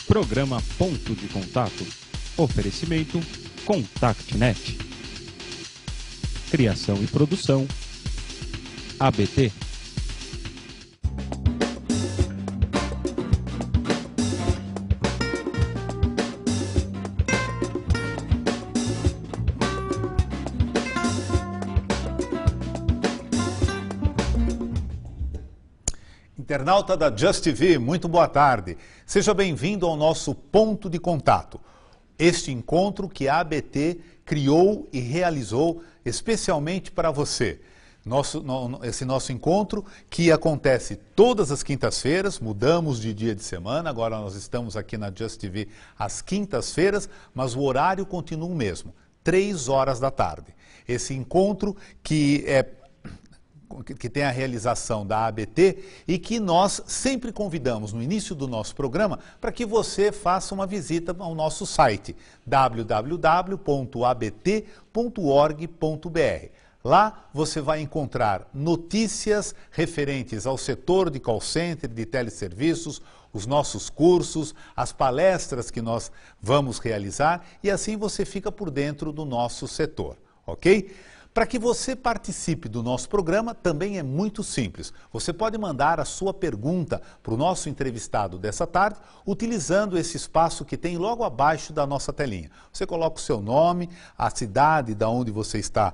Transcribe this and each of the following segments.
Programa Ponto de Contato. Oferecimento ContactNet. Criação e produção ABT. Internauta da Just TV, muito boa tarde. Seja bem-vindo ao nosso Ponto de Contato. Este encontro que a ABT criou e realizou especialmente para você. Esse nosso encontro que acontece todas as quintas-feiras, mudamos de dia de semana, agora nós estamos aqui na Just TV às quintas-feiras, mas o horário continua o mesmo, 3 horas da tarde. Esse encontro que tem a realização da ABT e que nós sempre convidamos no início do nosso programa para que você faça uma visita ao nosso site www.abt.org.br. Lá você vai encontrar notícias referentes ao setor de call center, de teleserviços, os nossos cursos, as palestras que nós vamos realizar e assim você fica por dentro do nosso setor, ok? Para que você participe do nosso programa, também é muito simples. Você pode mandar a sua pergunta para o nosso entrevistado dessa tarde, utilizando esse espaço que tem logo abaixo da nossa telinha. Você coloca o seu nome, a cidade da onde você está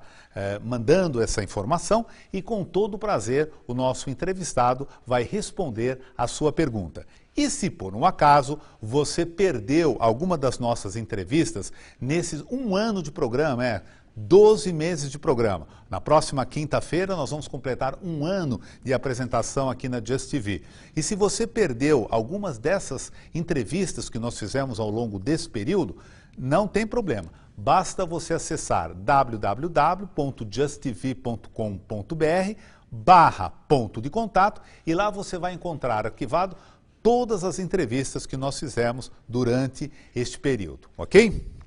mandando essa informação e com todo prazer o nosso entrevistado vai responder a sua pergunta. E se por um acaso você perdeu alguma das nossas entrevistas nesses 1 ano de programa, 12 meses de programa. Na próxima quinta-feira nós vamos completar 1 ano de apresentação aqui na Just TV. E se você perdeu algumas dessas entrevistas que nós fizemos ao longo desse período, não tem problema. Basta você acessar www.justtv.com.br/ponto de contato e lá você vai encontrar arquivado todas as entrevistas que nós fizemos durante este período, ok?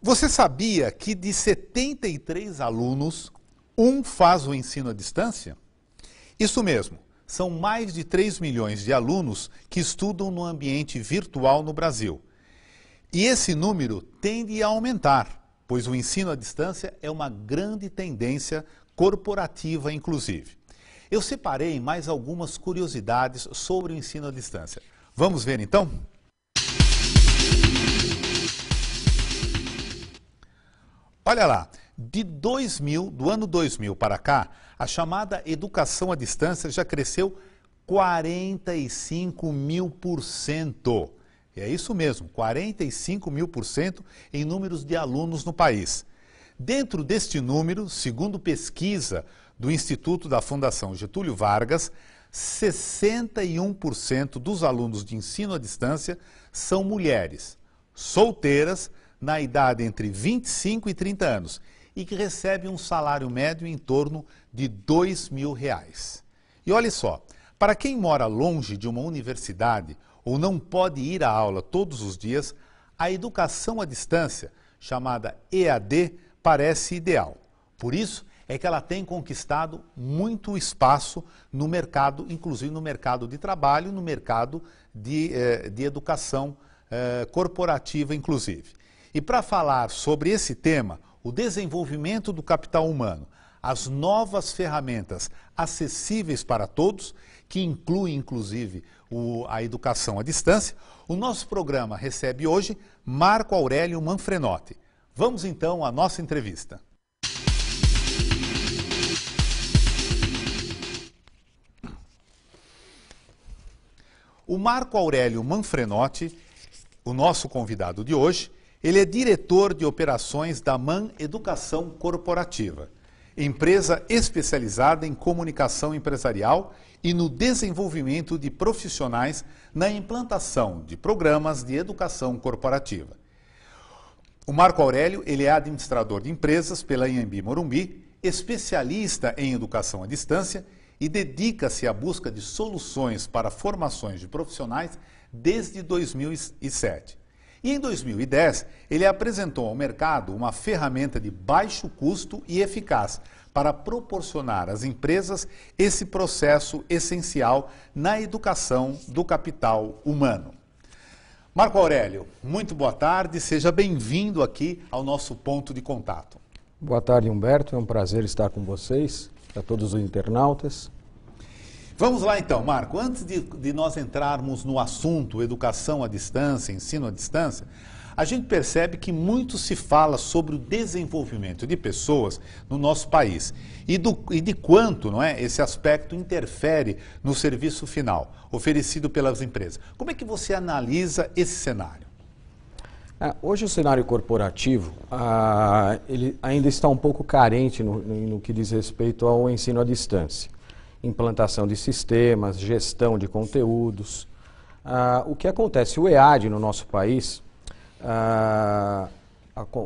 Você sabia que de 73 alunos, 1 faz o ensino à distância? Isso mesmo, são mais de 3 milhões de alunos que estudam no ambiente virtual no Brasil. E esse número tende a aumentar, pois o ensino à distância é uma grande tendência corporativa, inclusive. Eu separei mais algumas curiosidades sobre o ensino à distância. Vamos ver então? Olha lá, do ano 2000 para cá, a chamada educação à distância já cresceu 45.000%. E é isso mesmo, 45.000% em números de alunos no país. Dentro deste número, segundo pesquisa do Instituto da Fundação Getúlio Vargas, 61% dos alunos de ensino à distância são mulheres, solteiras, na idade entre 25 e 30 anos e que recebe um salário médio em torno de R$2.000. E olha só, para quem mora longe de uma universidade ou não pode ir à aula todos os dias, a educação à distância, chamada EAD, parece ideal. Por isso é que ela tem conquistado muito espaço no mercado, inclusive no mercado de trabalho, no mercado de educação corporativa, inclusive. E para falar sobre esse tema, o desenvolvimento do capital humano, as novas ferramentas acessíveis para todos, que incluem inclusive a educação à distância, o nosso programa recebe hoje Marco Aurélio Manfrenotti. Vamos então à nossa entrevista. O Marco Aurélio Manfrenotti, o nosso convidado de hoje, ele é diretor de operações da MAN Educação Corporativa, empresa especializada em comunicação empresarial e no desenvolvimento de profissionais na implantação de programas de educação corporativa. O Marco Aurélio, ele é administrador de empresas pela Anhembi Morumbi, especialista em educação à distância e dedica-se à busca de soluções para formações de profissionais desde 2007. E em 2010, ele apresentou ao mercado uma ferramenta de baixo custo e eficaz para proporcionar às empresas esse processo essencial na educação do capital humano. Marco Aurélio, muito boa tarde, seja bem-vindo aqui ao nosso ponto de contato. Boa tarde, Humberto, é um prazer estar com vocês, a todos os internautas. Vamos lá então, Marco, antes de nós entrarmos no assunto educação à distância, ensino à distância, a gente percebe que muito se fala sobre o desenvolvimento de pessoas no nosso país e de quanto, não é, esse aspecto interfere no serviço final oferecido pelas empresas. Como é que você analisa esse cenário? Hoje o cenário corporativo ele ainda está um pouco carente no que diz respeito ao ensino à distância. Implantação de sistemas, gestão de conteúdos. O que acontece? O EAD no nosso país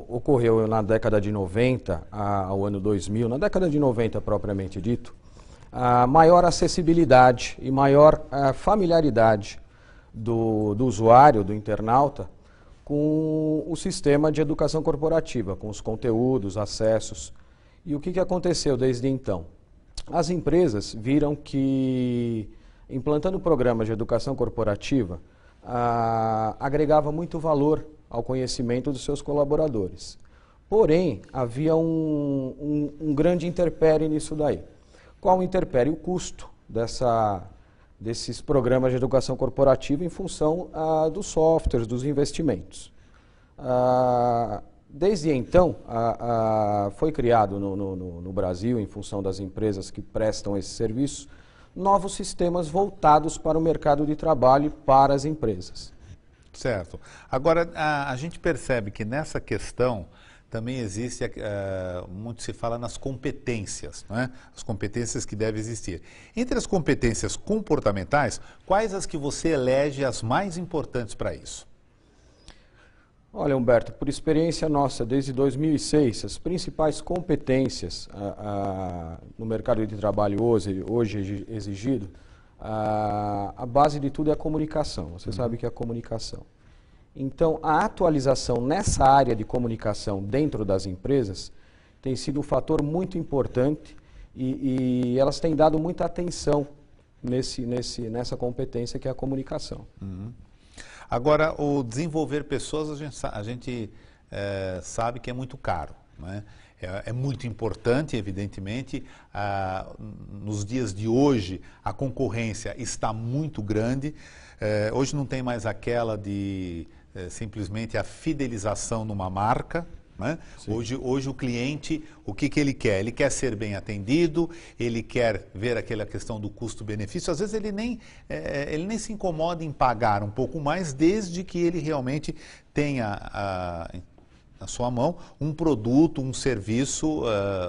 ocorreu na década de 90 ao ano 2000, na década de 90 propriamente dito, maior acessibilidade e maior familiaridade do usuário, do internauta, com o sistema de educação corporativa, com os conteúdos, acessos. E o que aconteceu desde então? As empresas viram que, implantando programas de educação corporativa, agregava muito valor ao conhecimento dos seus colaboradores. Porém, havia um grande interpério nisso daí. Qual interpério? O custo desses programas de educação corporativa em função dos softwares, dos investimentos. Desde então, foi criado no Brasil, em função das empresas que prestam esse serviço, novos sistemas voltados para o mercado de trabalho e para as empresas. Certo. Agora, a gente percebe que nessa questão também existe, muito se fala nas competências, não é? As competências que devem existir. Entre as competências comportamentais, quais as que você elege as mais importantes para isso? Olha, Humberto, por experiência nossa, desde 2006, as principais competências no mercado de trabalho hoje exigido, a base de tudo é a comunicação. Você sabe que é a comunicação. Então, a atualização nessa área de comunicação dentro das empresas tem sido um fator muito importante e elas têm dado muita atenção nessa competência que é a comunicação. Uhum. Agora, o desenvolver pessoas, a gente sabe que é muito caro, não é? É muito importante, evidentemente. Nos dias de hoje, a concorrência está muito grande. Hoje não tem mais aquela de simplesmente a fidelização numa marca. Né? Hoje o cliente, o que ele quer? Ele quer ser bem atendido, ele quer ver aquela questão do custo-benefício. Às vezes ele nem se incomoda em pagar um pouco mais, desde que ele realmente tenha na sua mão um produto, um serviço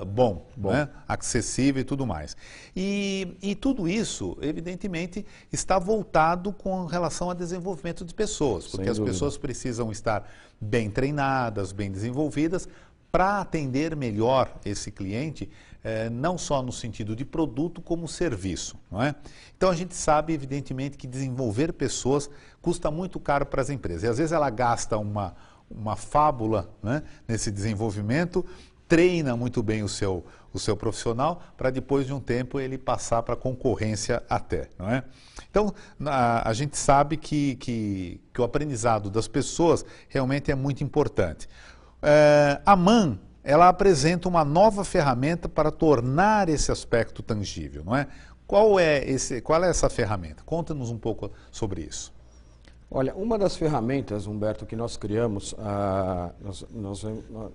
bom. Né? Acessível e tudo mais. E tudo isso, evidentemente, está voltado com relação ao desenvolvimento de pessoas, porque as pessoas precisam estar bem treinadas, bem desenvolvidas, para atender melhor esse cliente, não só no sentido de produto, como serviço. Não é? Então a gente sabe, evidentemente, que desenvolver pessoas custa muito caro para as empresas. E às vezes ela gasta uma fábula, né, nesse desenvolvimento, treina muito bem o seu profissional, para depois de um tempo ele passar para a concorrência até. Não é? Então, a gente sabe que o aprendizado das pessoas realmente é muito importante. A MAN, ela apresenta uma nova ferramenta para tornar esse aspecto tangível, não é? Qual é essa ferramenta? Conta-nos um pouco sobre isso. Olha, uma das ferramentas, Humberto, que nós criamos,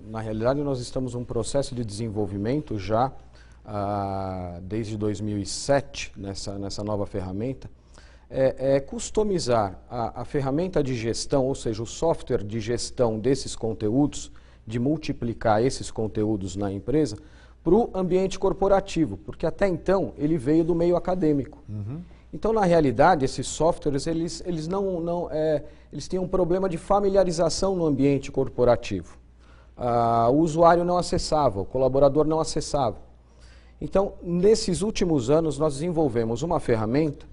na realidade nós estamos num processo de desenvolvimento já desde 2007, nessa nova ferramenta, customizar a ferramenta de gestão, ou seja, o software de gestão desses conteúdos, de multiplicar esses conteúdos na empresa, para o ambiente corporativo, porque até então ele veio do meio acadêmico. Uhum. Então, na realidade, esses softwares, eles têm um problema de familiarização no ambiente corporativo. O usuário não acessava, o colaborador não acessava. Então, nesses últimos anos, nós desenvolvemos uma ferramenta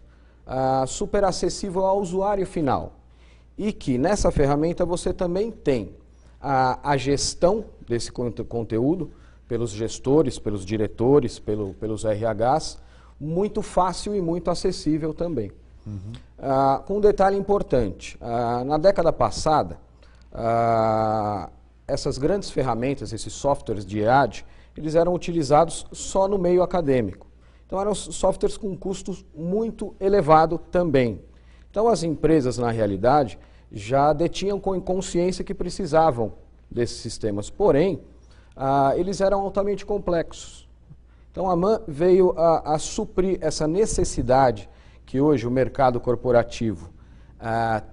super acessível ao usuário final. E que nessa ferramenta você também tem a gestão desse conteúdo pelos gestores, pelos diretores, pelos RHs, muito fácil e muito acessível também. Com um detalhe importante, na década passada, essas grandes ferramentas, esses softwares de EAD, eles eram utilizados só no meio acadêmico. Então eram softwares com custos muito elevado também. Então as empresas, na realidade, já detinham com consciência que precisavam desses sistemas. Porém, eles eram altamente complexos. Então a MAN veio a suprir essa necessidade que hoje o mercado corporativo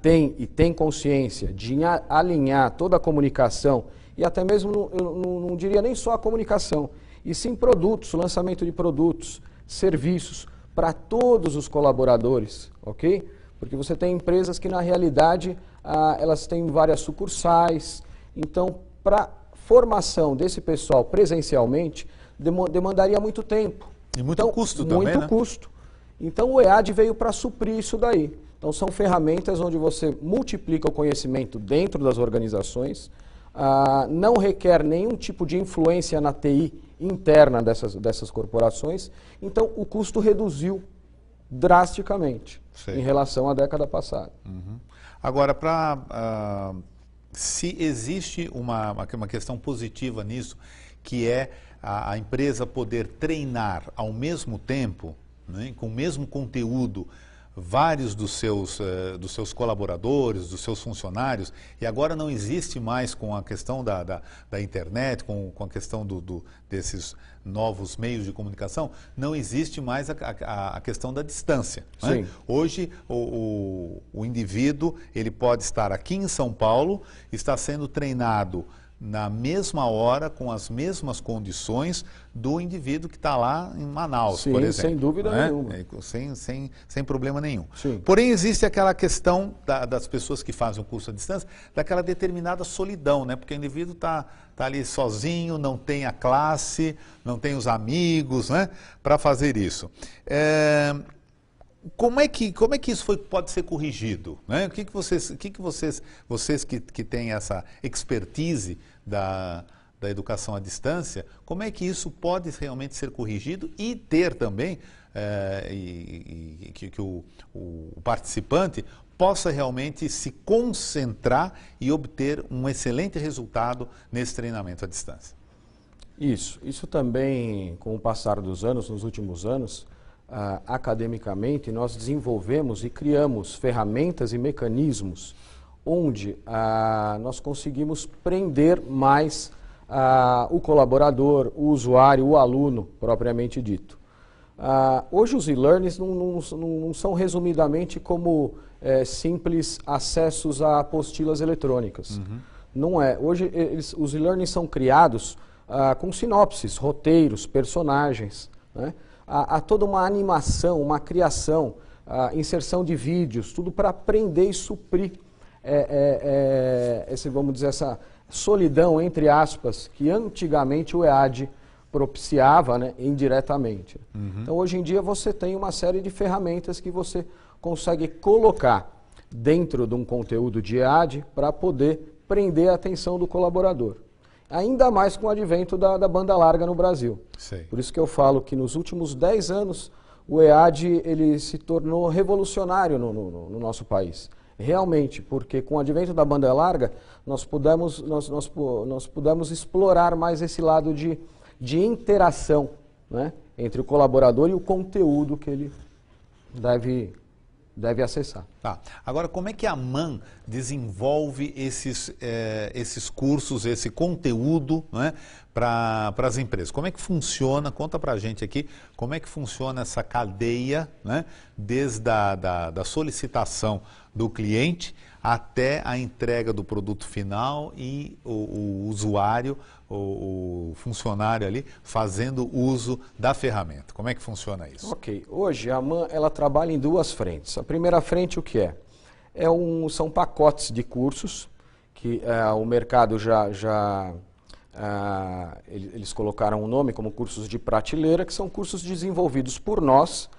tem consciência de alinhar toda a comunicação e até mesmo, eu não diria nem só a comunicação, e sim produtos, lançamento de produtos, serviços para todos os colaboradores, ok? Porque você tem empresas que na realidade elas têm várias sucursais, então para formação desse pessoal presencialmente demandaria muito tempo. E muito custo também, muito custo. Então o EAD veio para suprir isso daí. Então são ferramentas onde você multiplica o conhecimento dentro das organizações, não requer nenhum tipo de influência na TI interna dessas corporações, então o custo reduziu drasticamente em relação à década passada. Agora, se existe uma questão positiva nisso, que é a empresa poder treinar ao mesmo tempo, né, com o mesmo conteúdo, vários dos seus colaboradores, dos seus funcionários, e agora não existe mais com a questão da internet, com a questão desses novos meios de comunicação, não existe mais a questão da distância. Né? Hoje, o indivíduo ele pode estar aqui em São Paulo, está sendo treinado na mesma hora, com as mesmas condições do indivíduo que está lá em Manaus, por exemplo. Sem dúvida nenhuma. Sem problema nenhum. Sim. Porém, existe aquela questão das pessoas que fazem o curso à distância, daquela determinada solidão, né? Porque o indivíduo está ali sozinho, não tem a classe, não tem os amigos, né? Para fazer isso. Como é que isso pode ser corrigido? Né? O que vocês que têm essa expertise da educação à distância, como é que isso pode realmente ser corrigido e ter também que o participante possa realmente se concentrar e obter um excelente resultado nesse treinamento à distância? Isso também, com o passar dos anos, nos últimos anos, academicamente, nós desenvolvemos e criamos ferramentas e mecanismos onde nós conseguimos prender mais o colaborador, o usuário, o aluno, propriamente dito. Hoje os e-learnings não são resumidamente como simples acessos a apostilas eletrônicas. Não é. Hoje os e-learnings são criados com sinopses, roteiros, personagens, né? Há toda uma animação, uma criação, inserção de vídeos, tudo para aprender e suprir vamos dizer, essa solidão, entre aspas, que antigamente o EAD propiciava, né, indiretamente. Então, hoje em dia, você tem uma série de ferramentas que você consegue colocar dentro de um conteúdo de EAD para poder prender a atenção do colaborador. Ainda mais com o advento da banda larga no Brasil. Por isso que eu falo que nos últimos 10 anos o EAD ele se tornou revolucionário no nosso país. Realmente, porque com o advento da banda larga nós pudemos explorar mais esse lado de interação, né, entre o colaborador e o conteúdo que ele deve acessar. Tá. Agora, como é que a MAN desenvolve esses cursos, esse conteúdo, né, para as empresas? Como é que funciona? Conta para a gente aqui como é que funciona essa cadeia, né, desde a solicitação do cliente até a entrega do produto final e o usuário, o funcionário ali, fazendo uso da ferramenta. Como é que funciona isso? Ok. Hoje a MAN ela trabalha em duas frentes. A primeira frente o que é? São pacotes de cursos que o mercado eles colocaram um nome como cursos de prateleira, que são cursos desenvolvidos por nós,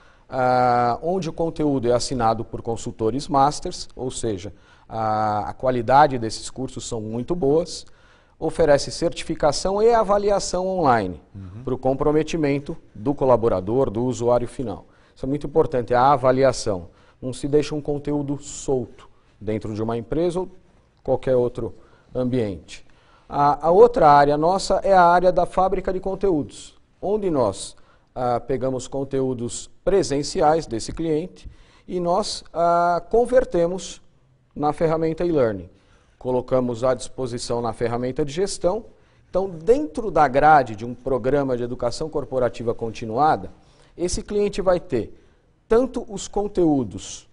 onde o conteúdo é assinado por consultores masters, ou seja, a qualidade desses cursos são muito boas, oferece certificação e avaliação online para o comprometimento do colaborador, do usuário final. Isso é muito importante, a avaliação. não se deixa um conteúdo solto dentro de uma empresa ou qualquer outro ambiente. A outra área nossa é a área da fábrica de conteúdos, onde nós pegamos conteúdos presenciais desse cliente e nós convertemos na ferramenta e-learning. Colocamos à disposição na ferramenta de gestão. Então, dentro da grade de um programa de educação corporativa continuada, esse cliente vai ter tanto os conteúdos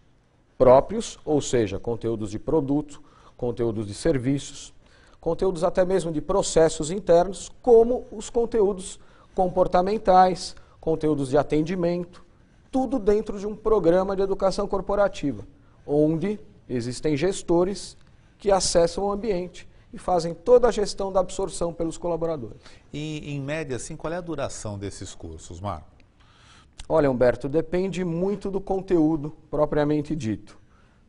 próprios, ou seja, conteúdos de produto, conteúdos de serviços, conteúdos até mesmo de processos internos, como os conteúdos comportamentais, conteúdos de atendimento, tudo dentro de um programa de educação corporativa, onde existem gestores que acessam o ambiente e fazem toda a gestão da absorção pelos colaboradores. E, em média, assim, qual é a duração desses cursos, Marco? Olha, Humberto, depende muito do conteúdo propriamente dito.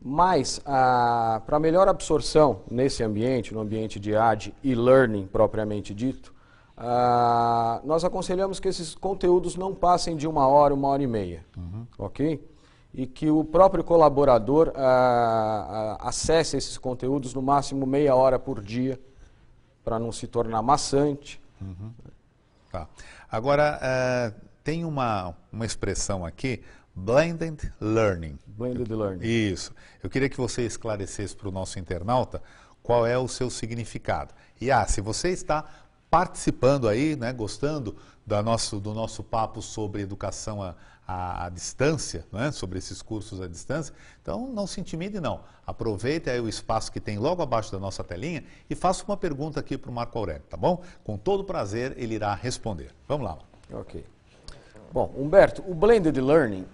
Mas, para melhor absorção nesse ambiente, no ambiente de AD e learning propriamente dito, nós aconselhamos que esses conteúdos não passem de 1 hora e meia, ok? E que o próprio colaborador acesse esses conteúdos no máximo meia hora por dia, para não se tornar maçante. Tá. Agora, tem uma expressão aqui, blended learning. Blended learning. Isso. Eu queria que você esclarecesse para o nosso internauta qual é o seu significado. E se você está participando aí, né, gostando do nosso papo sobre educação à distância, né, sobre esses cursos à distância, então não se intimide não. Aproveite aí o espaço que tem logo abaixo da nossa telinha e faça uma pergunta aqui para o Marco Aurélio, tá bom? Com todo prazer ele irá responder. Vamos lá. Ok. Bom, Humberto, o Blended Learning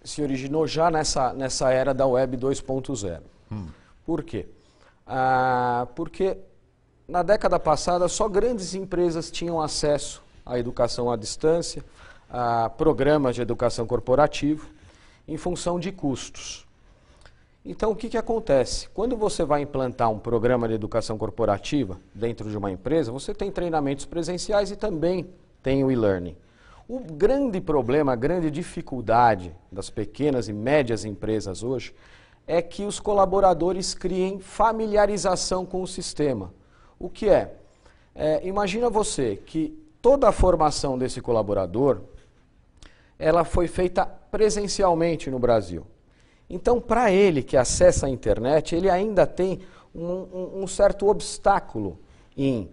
se originou já nessa era da Web 2.0. Por quê? Porque na década passada só grandes empresas tinham acesso à educação à distância, a programas de educação corporativa, em função de custos. Então, o que acontece? Quando você vai implantar um programa de educação corporativa dentro de uma empresa, você tem treinamentos presenciais e também tem o e-learning. O grande problema, a grande dificuldade das pequenas e médias empresas hoje é que os colaboradores criem familiarização com o sistema. O que é? Imagina você que toda a formação desse colaborador ela foi feita presencialmente no Brasil. Então, para ele que acessa a internet, ele ainda tem um certo obstáculo em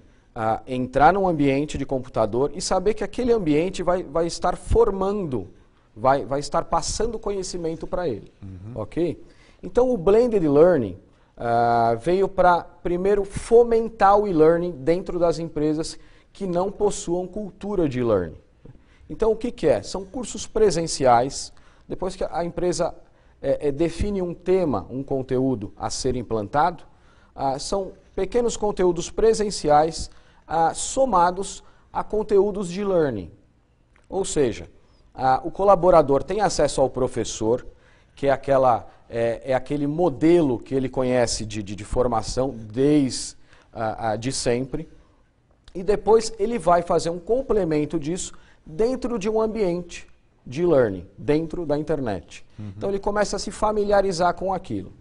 entrar num ambiente de computador e saber que aquele ambiente vai estar formando, vai estar passando conhecimento para ele. Ok? Então, o Blended Learning veio para, primeiro, fomentar o e-learning dentro das empresas que não possuam cultura de e-learning. Então, o que é? São cursos presenciais, depois que a empresa define um tema, um conteúdo a ser implantado, são pequenos conteúdos presenciais somados a conteúdos de learning. Ou seja, o colaborador tem acesso ao professor, que é aquele modelo que ele conhece de formação desde de sempre, e depois ele vai fazer um complemento disso dentro de um ambiente de learning, dentro da internet. Então ele começa a se familiarizar com aquilo.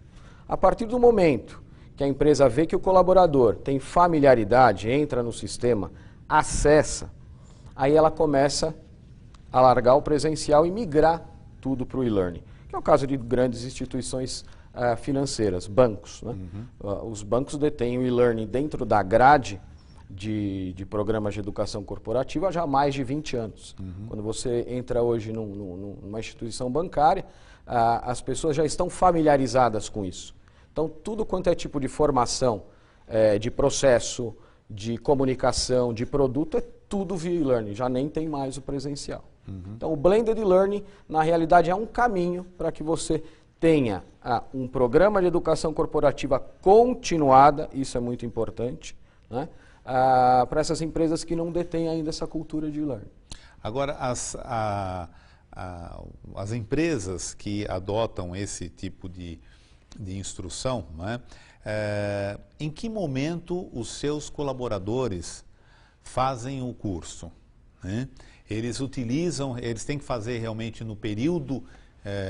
A partir do momento que a empresa vê que o colaborador tem familiaridade, entra no sistema, acessa, aí ela começa a largar o presencial e migrar tudo para o e-learning, que é o caso de grandes instituições financeiras, bancos. Né? Os bancos detêm o e-learning dentro da grade de programas de educação corporativa já há mais de 20 anos. Quando você entra hoje numa instituição bancária, as pessoas já estão familiarizadas com isso. Então, tudo quanto é tipo de formação, de processo, de comunicação, de produto, é tudo via e-learning, já nem tem mais o presencial. Então, o Blended Learning, na realidade, é um caminho para que você tenha um programa de educação corporativa continuada, isso é muito importante, né? Para essas empresas que não detêm ainda essa cultura de e-learning. Agora, as empresas que adotam esse tipo de instrução, né, em que momento os seus colaboradores fazem o curso? Né? Eles têm que fazer realmente no período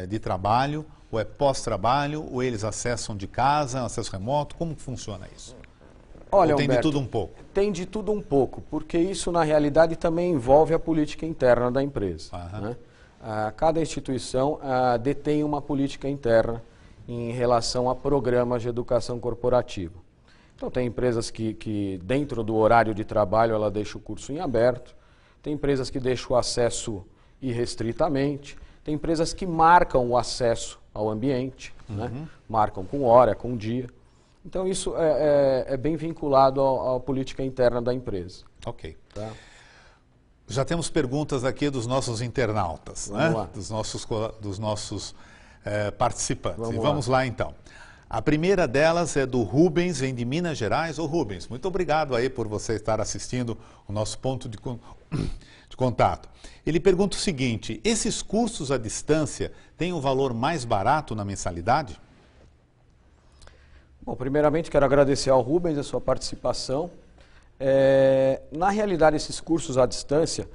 de trabalho, ou é pós-trabalho, ou eles acessam de casa, acesso remoto? Como que funciona isso? Olha, ou tem Humberto, de tudo um pouco? Tem de tudo um pouco, porque isso na realidade também envolve a política interna da empresa. Né? Cada instituição detém uma política interna em relação a programas de educação corporativa. Então tem empresas que dentro do horário de trabalho ela deixa o curso em aberto, tem empresas que deixam o acesso irrestritamente, tem empresas que marcam o acesso ao ambiente, né? Marcam com hora, com dia. Então isso é bem vinculado à política interna da empresa. Ok. Tá? Já temos perguntas aqui dos nossos internautas, Vamos né? lá. Dos nossos participantes. Vamos lá lá então. A primeira delas é do Rubens, vem de Minas Gerais. Ô Rubens, muito obrigado aí por você estar assistindo o nosso ponto de contato. Ele pergunta o seguinte: esses cursos à distância têm um valor mais barato na mensalidade? Bom, primeiramente quero agradecer ao Rubens a sua participação. Na realidade, esses cursos à distância,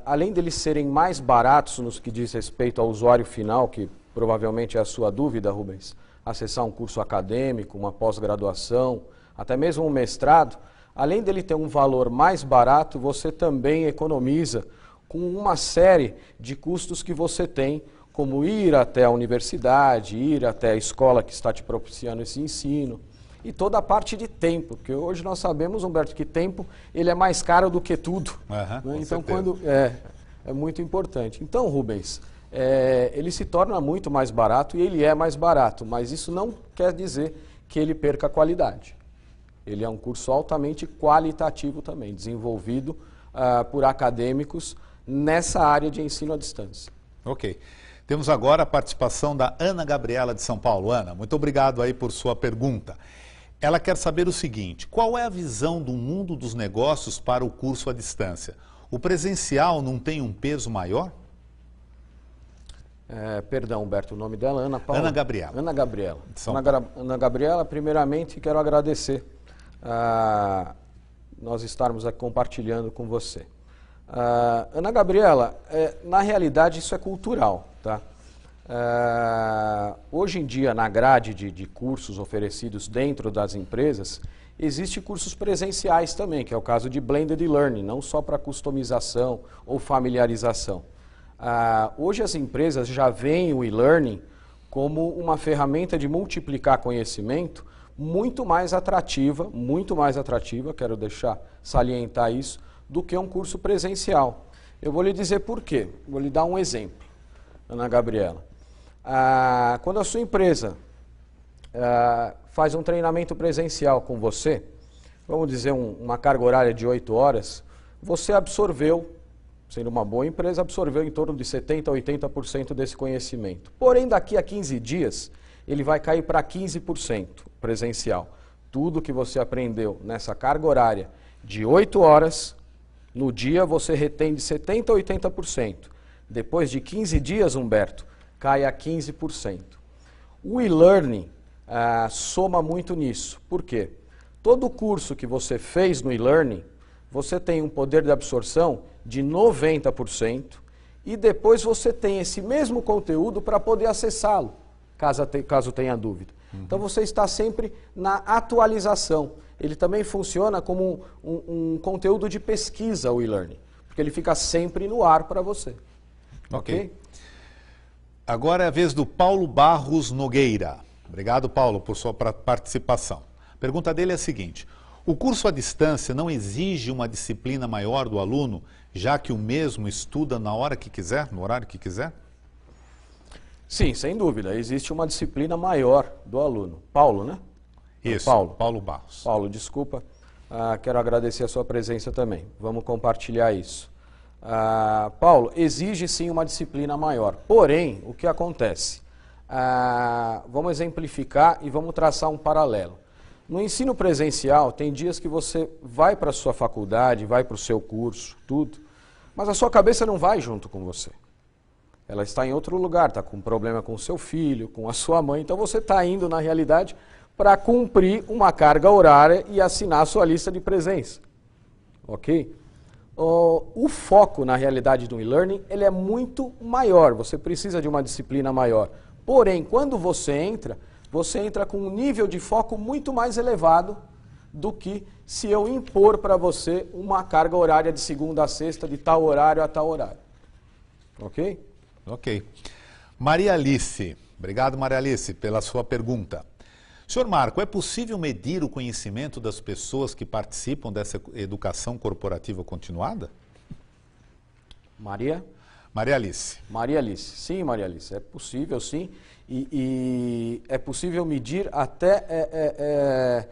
além deles serem mais baratos nos que diz respeito ao usuário final, que provavelmente é a sua dúvida, Rubens, acessar um curso acadêmico, uma pós-graduação, até mesmo um mestrado, além dele ter um valor mais barato, você também economiza com uma série de custos que você tem, como ir até a universidade, ir até a escola que está te propiciando esse ensino, e toda a parte de tempo, porque hoje nós sabemos, Humberto, que tempo ele é mais caro do que tudo. Né? Então, é muito importante. Então, Rubens, ele se torna muito mais barato e ele é mais barato, mas isso não quer dizer que ele perca a qualidade. Ele é um curso altamente qualitativo também, desenvolvido por acadêmicos nessa área de ensino à distância. Ok. Temos agora a participação da Ana Gabriela de São Paulo. Ana, muito obrigado aí por sua pergunta. Ela quer saber o seguinte: qual é a visão do mundo dos negócios para o curso à distância? O presencial não tem um peso maior? Perdão, Humberto, o nome dela é Ana Paula? Ana Gabriela. Ana Gabriela. São Ana Gabriela, primeiramente quero agradecer nós estarmos aqui compartilhando com você. Ana Gabriela, na realidade isso é cultural, tá? Hoje em dia, na grade de cursos oferecidos dentro das empresas, existem cursos presenciais também, que é o caso de Blended Learning, não só para customização ou familiarização. Hoje as empresas já veem o e-learning como uma ferramenta de multiplicar conhecimento muito mais atrativa, quero salientar isso, do que um curso presencial. Eu vou lhe dizer por quê. Vou lhe dar um exemplo, Ana Gabriela. Quando a sua empresa faz um treinamento presencial com você, vamos dizer uma carga horária de 8 horas, você absorveu, sendo uma boa empresa, absorveu em torno de 70% a 80% desse conhecimento. Porém, daqui a 15 dias, ele vai cair para 15% presencial. Tudo que você aprendeu nessa carga horária de 8 horas, no dia você retém de 70% a 80%. Depois de 15 dias, Humberto, cai a 15%. O e-learning soma muito nisso. Por quê? Todo curso que você fez no e-learning, você tem um poder de absorção de 90% e depois você tem esse mesmo conteúdo para poder acessá-lo, caso tenha dúvida. Então você está sempre na atualização. Ele também funciona como um conteúdo de pesquisa, o e-learning, porque ele fica sempre no ar para você. Ok? Agora é a vez do Paulo Barros Nogueira. Obrigado, Paulo, por sua participação. A pergunta dele é a seguinte: o curso à distância não exige uma disciplina maior do aluno, já que o mesmo estuda na hora que quiser, no horário que quiser? Sim, sem dúvida. Existe uma disciplina maior do aluno. Paulo, né? Isso, Paulo Barros. Paulo, desculpa. Quero agradecer a sua presença também. Vamos compartilhar isso. Paulo, exige sim uma disciplina maior. Porém, o que acontece? Vamos exemplificar e vamos traçar um paralelo. No ensino presencial, tem dias que você vai para a sua faculdade, vai para o seu curso, tudo, mas a sua cabeça não vai junto com você. Ela está em outro lugar, está com problema com o seu filho, com a sua mãe, então você está indo, na realidade, para cumprir uma carga horária e assinar a sua lista de presença. Ok? o foco na realidade do e-learning ele é muito maior, você precisa de uma disciplina maior. Porém, quando você entra com um nível de foco muito mais elevado do que se eu impor para você uma carga horária de segunda a sexta, de tal horário a tal horário. Ok? Ok. Maria Alice, obrigado Maria Alice pela sua pergunta. Senhor Marco, é possível medir o conhecimento das pessoas que participam dessa educação corporativa continuada? Maria Alice. Maria Alice, sim Maria Alice, é possível sim, e é possível medir até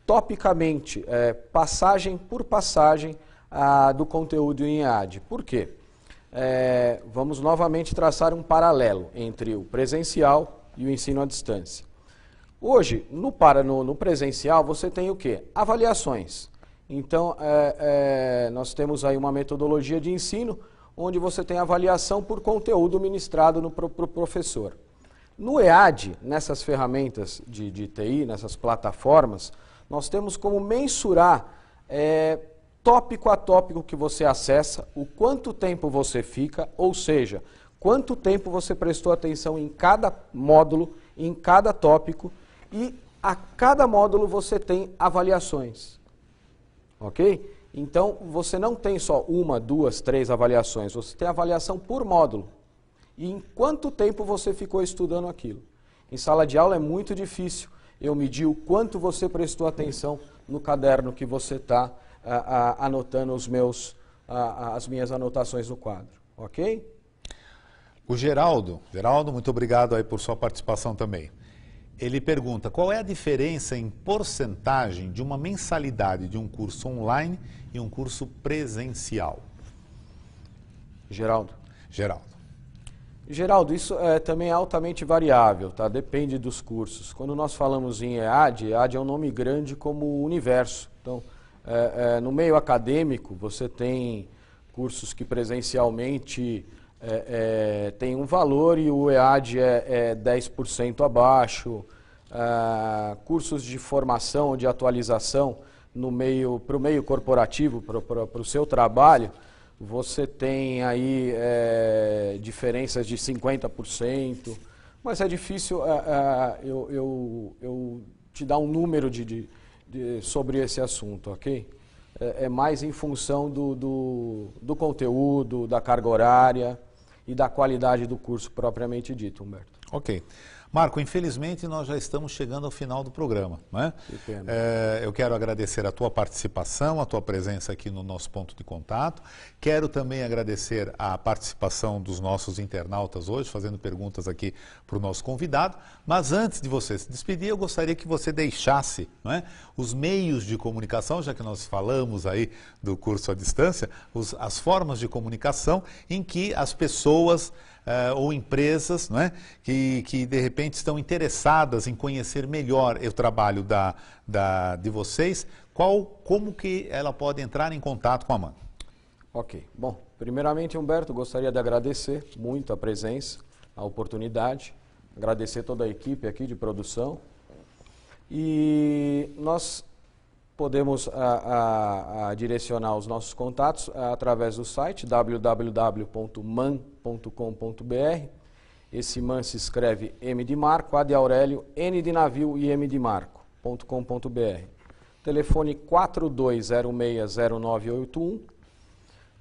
topicamente, passagem por passagem do conteúdo em EAD. Por quê? Vamos novamente traçar um paralelo entre o presencial e o ensino à distância. Hoje, no presencial, você tem o quê? Avaliações. Então, nós temos aí uma metodologia de ensino onde você tem avaliação por conteúdo ministrado pro professor. No EAD, nessas ferramentas de TI, nessas plataformas, nós temos como mensurar tópico a tópico que você acessa, o quanto tempo você fica, ou seja, quanto tempo você prestou atenção em cada módulo, em cada tópico, e a cada módulo você tem avaliações, ok? Então, você não tem só 1, 2, 3 avaliações, você tem avaliação por módulo. E em quanto tempo você ficou estudando aquilo? Em sala de aula é muito difícil eu medir o quanto você prestou atenção no caderno que você está anotando as minhas anotações no quadro, ok? O Geraldo, muito obrigado aí por sua participação também. Ele pergunta, qual é a diferença em porcentagem de uma mensalidade de um curso online e um curso presencial? Geraldo, isso também é altamente variável, tá? Depende dos cursos. Quando nós falamos em EAD é um nome grande como universo. Então, no meio acadêmico, você tem cursos que presencialmente tem um valor e o EAD é 10% abaixo. Cursos de formação, de atualização para o meio corporativo, para o seu trabalho, você tem aí diferenças de 50%, mas é difícil eu te dar um número sobre esse assunto, ok? É mais em função do conteúdo, da carga horária e da qualidade do curso propriamente dito, Humberto. Ok. Marco, infelizmente nós já estamos chegando ao final do programa, né? Que pena. Eu quero agradecer a tua participação, a tua presença aqui no nosso ponto de contato. Quero também agradecer a participação dos nossos internautas hoje, fazendo perguntas aqui para o nosso convidado. Mas antes de você se despedir, eu gostaria que você deixasse, né, os meios de comunicação, já que nós falamos aí do curso à distância, as formas de comunicação em que as pessoas ou empresas, não é, que de repente estão interessadas em conhecer melhor o trabalho de vocês, como que ela pode entrar em contato com a MAN? Ok. Bom, primeiramente, Humberto, gostaria de agradecer muito a presença, a oportunidade, agradecer toda a equipe aqui de produção. E nós podemos direcionar os nossos contatos através do site www.man.com.br. Esse MAN se escreve M de Marco, A de Aurélio, N de Navio e M de Marco.com.br. Telefone 42060981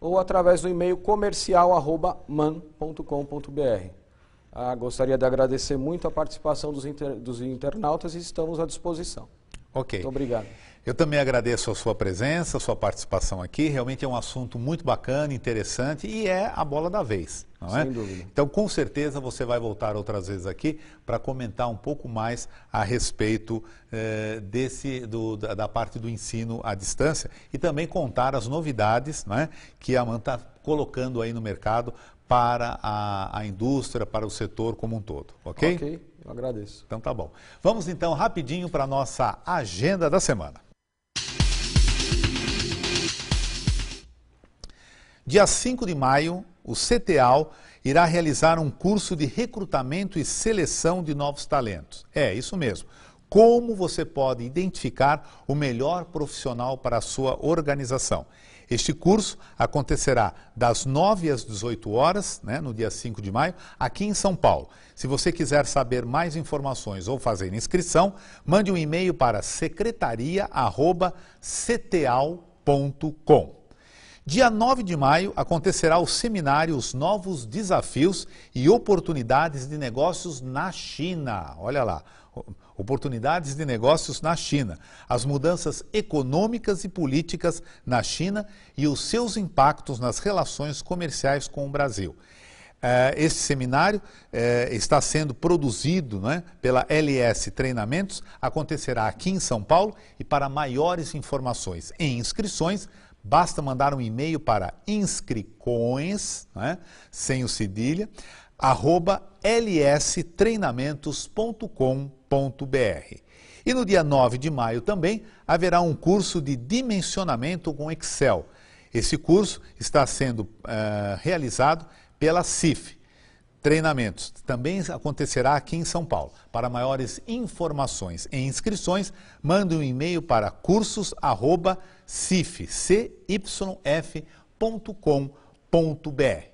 ou através do e-mail comercial@man.com.br. Gostaria de agradecer muito a participação dos internautas e estamos à disposição. Ok. Muito obrigado. Eu também agradeço a sua presença, a sua participação aqui. Realmente é um assunto muito bacana, interessante e é a bola da vez, não é? Sem dúvida. Então, com certeza, você vai voltar outras vezes aqui para comentar um pouco mais a respeito da parte do ensino à distância e também contar as novidades, não é, que a MAN está colocando aí no mercado para a indústria, para o setor como um todo, ok? Ok, eu agradeço. Então tá bom. Vamos então rapidinho para a nossa agenda da semana. Dia 5 de maio, o CTAL irá realizar um curso de recrutamento e seleção de novos talentos. É, isso mesmo. Como você pode identificar o melhor profissional para a sua organização. Este curso acontecerá das 9 às 18 horas, né, no dia 5 de maio, aqui em São Paulo. Se você quiser saber mais informações ou fazer inscrição, mande um e-mail para secretaria@ctal.com. Dia 9 de maio acontecerá o seminário Os Novos Desafios e Oportunidades de Negócios na China. Olha lá, oportunidades de negócios na China, as mudanças econômicas e políticas na China e os seus impactos nas relações comerciais com o Brasil. Este seminário está sendo produzido, né, pela LS Treinamentos, acontecerá aqui em São Paulo e para maiores informações e inscrições, basta mandar um e-mail para inscrições, né, sem o cedilha, @lstreinamentos.com.br. E no dia 9 de maio também haverá um curso de dimensionamento com Excel. Esse curso está sendo realizado pela CIF Treinamentos. Também acontecerá aqui em São Paulo. Para maiores informações e inscrições, mande um e-mail para cursos@cifcyf.com.br.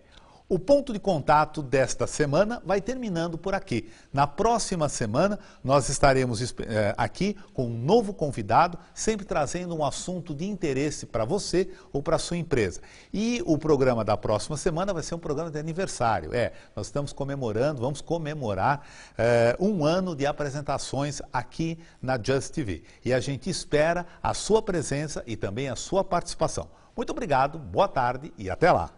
O ponto de contato desta semana vai terminando por aqui. Na próxima semana, nós estaremos aqui com um novo convidado, sempre trazendo um assunto de interesse para você ou para a sua empresa. E o programa da próxima semana vai ser um programa de aniversário. Nós estamos comemorando, vamos comemorar um ano de apresentações aqui na Just TV. E a gente espera a sua presença e também a sua participação. Muito obrigado, boa tarde e até lá.